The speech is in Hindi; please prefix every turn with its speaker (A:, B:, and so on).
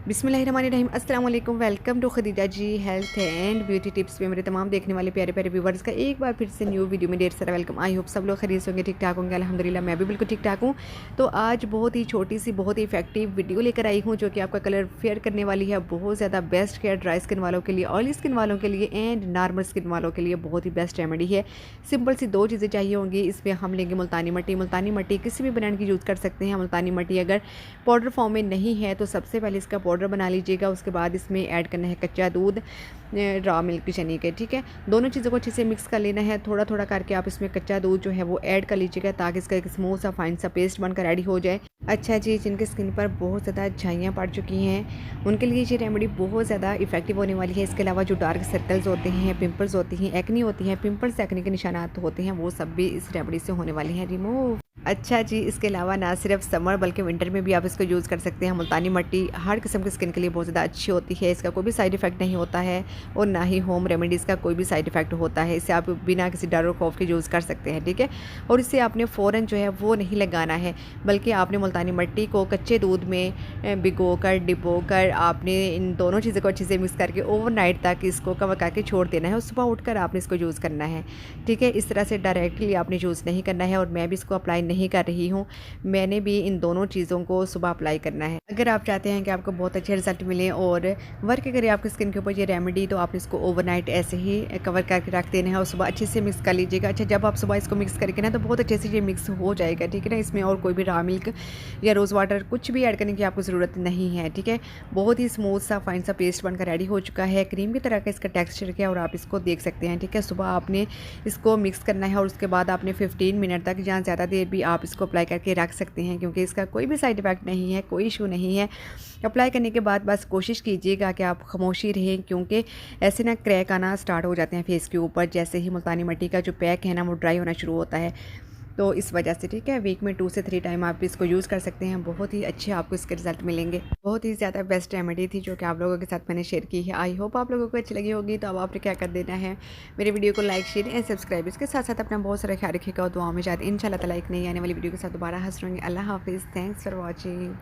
A: बिस्मिल्लाहिर्रहमानिर्रहीम अस्सलाम वालेकुम। Welcome to Khadija ji health and beauty tips पे मेरे तमाम देखने वाले प्यारे प्यारे व्यूवर्स का एक बार फिर से न्यू वीडियो में ढेर सारा वेलकम। आई होप सब लोग खरीद होंगे, ठीक ठाक होंगे। अल्हम्दुलिल्लाह मैं भी बिल्कुल ठीक ठाक हूँ। तो आज बहुत ही छोटी सी बहुत ही इफेक्टिव वीडियो लेकर आई हूँ जो कि आपका कलर फेयर करने वाली है। बहुत ज़्यादा बेस्ट है ड्राई स्किन वालों के लिए, ऑयली स्किन वालों के लिए एंड नॉर्मल स्किन वालों के लिए बहुत ही बेस्ट रेमेडी है। सिंपल सी दो चीज़ें चाहिए होंगी। इसमें हम लेंगे मुल्तानी मट्टी। मुल्तानी मट्टी किसी भी ब्रांड की यूज़ कर सकते हैं। मुल्तानी मट्टी अगर पाउडर फॉर्म में नहीं है तो सबसे पहले इसका पाउडर बना लीजिएगा। उसके बाद इसमें ऐड करना है कच्चा दूध, रॉ मिल्क चने के, ठीक है। दोनों चीज़ों को अच्छे से मिक्स कर लेना है। थोड़ा थोड़ा करके आप इसमें कच्चा दूध जो है वो ऐड कर लीजिएगा ताकि इसका एक स्मूथ सा फाइन सा पेस्ट बनकर रेडी हो जाए। अच्छा जी, जिनके स्किन पर बहुत ज़्यादा झाइयाँ पड़ चुकी हैं उनके लिए ये रेमेडी बहुत ज़्यादा इफेक्टिव होने वाली है। इसके अलावा जो डार्क सर्कल्स होते हैं, पिंपल्स होती हैं, एक्नी होती हैं, पिंपल्स एक्नी के निशानात होते हैं, वो सब भी इस रेमेडी से होने वाले हैं रिमूव। अच्छा जी, इसके अलावा ना सिर्फ समर बल्कि विंटर में भी आप इसको यूज़ कर सकते हैं। मुल्तानी मट्टी हर किस्म की स्किन के लिए बहुत ज़्यादा अच्छी होती है। इसका कोई भी साइड इफ़ेक्ट नहीं होता है और ना ही होम रेमेडीज़ का कोई भी साइड इफ़ेक्ट होता है। इसे आप बिना किसी डर और खौफ के यूज़ कर सकते हैं, ठीक है। और इसे आपने फ़ौरन जो है वो नहीं लगाना है, बल्कि आपने मुल्तानी मट्टी को कच्चे दूध में भिगो कर डिबो कर आपने इन दोनों चीज़ों को अच्छे से मिक्स करके ओवरनाइट तक इसको कवर करके छोड़ देना है और सुबह उठकर आपने इसको यूज़ करना है, ठीक है। इस तरह से डायरेक्टली आपने यूज़ नहीं करना है और मैं भी इसको अप्लाई नहीं कर रही हूँ। मैंने भी इन दोनों चीज़ों को सुबह अप्लाई करना है। अगर आप चाहते हैं कि आपको बहुत अच्छे रिजल्ट मिले और वर्क करे आपकी स्किन के ऊपर ये रेमेडी, तो आप इसको ओवरनाइट ऐसे ही कवर करके रख देना है और सुबह अच्छे से मिक्स कर लीजिएगा। अच्छा, जब आप सुबह इसको मिक्स करके ना तो बहुत अच्छे से ये मिक्स हो जाएगा, ठीक है ना। इसमें और कोई भी रॉ मिल्क या रोज़ वाटर कुछ भी ऐड करने की आपको ज़रूरत नहीं है, ठीक है। बहुत ही स्मूथ सा फाइन सा पेस्ट बनकर रेडी हो चुका है। क्रीम की तरह का इसका टेक्सचर क्या और आप इसको देख सकते हैं, ठीक है। सुबह आपने इसको मिक्स करना है और उसके बाद आपने 15 मिनट तक या ज़्यादा देर भी आप इसको अप्लाई करके रख सकते हैं क्योंकि इसका कोई भी साइड इफ़ेक्ट नहीं है, कोई इशू नहीं है। अप्लाई करने के बाद बस कोशिश कीजिएगा कि आप खामोशी रहें क्योंकि ऐसे ना क्रैक आना स्टार्ट हो जाते हैं फेस के ऊपर जैसे ही मुल्तानी मट्टी का जो पैक है ना वो ड्राई होना शुरू होता है। तो इस वजह से, ठीक है, वीक में 2 से 3 टाइम आप इसको यूज़ कर सकते हैं। बहुत ही अच्छे आपको इसके रिजल्ट मिलेंगे। बहुत ही ज़्यादा बेस्ट रेमेडी थी जो कि आप लोगों के साथ मैंने शेयर की है। आई होप आप लोगों को अच्छी लगी होगी। तो अब आपने क्या कर देना है, मेरे वीडियो को लाइक शेयर एंड सब्सक्राइब, इसके साथ साथ अपना बहुत सारा ख्याल रखिएगा और दुआ में शायद इंशाल्लाह ताला एक नई आने वाली वीडियो के साथ दोबारा हाजिर होंगे। अल्लाह हाफिज़, थैंक्स फॉर वॉचिंग।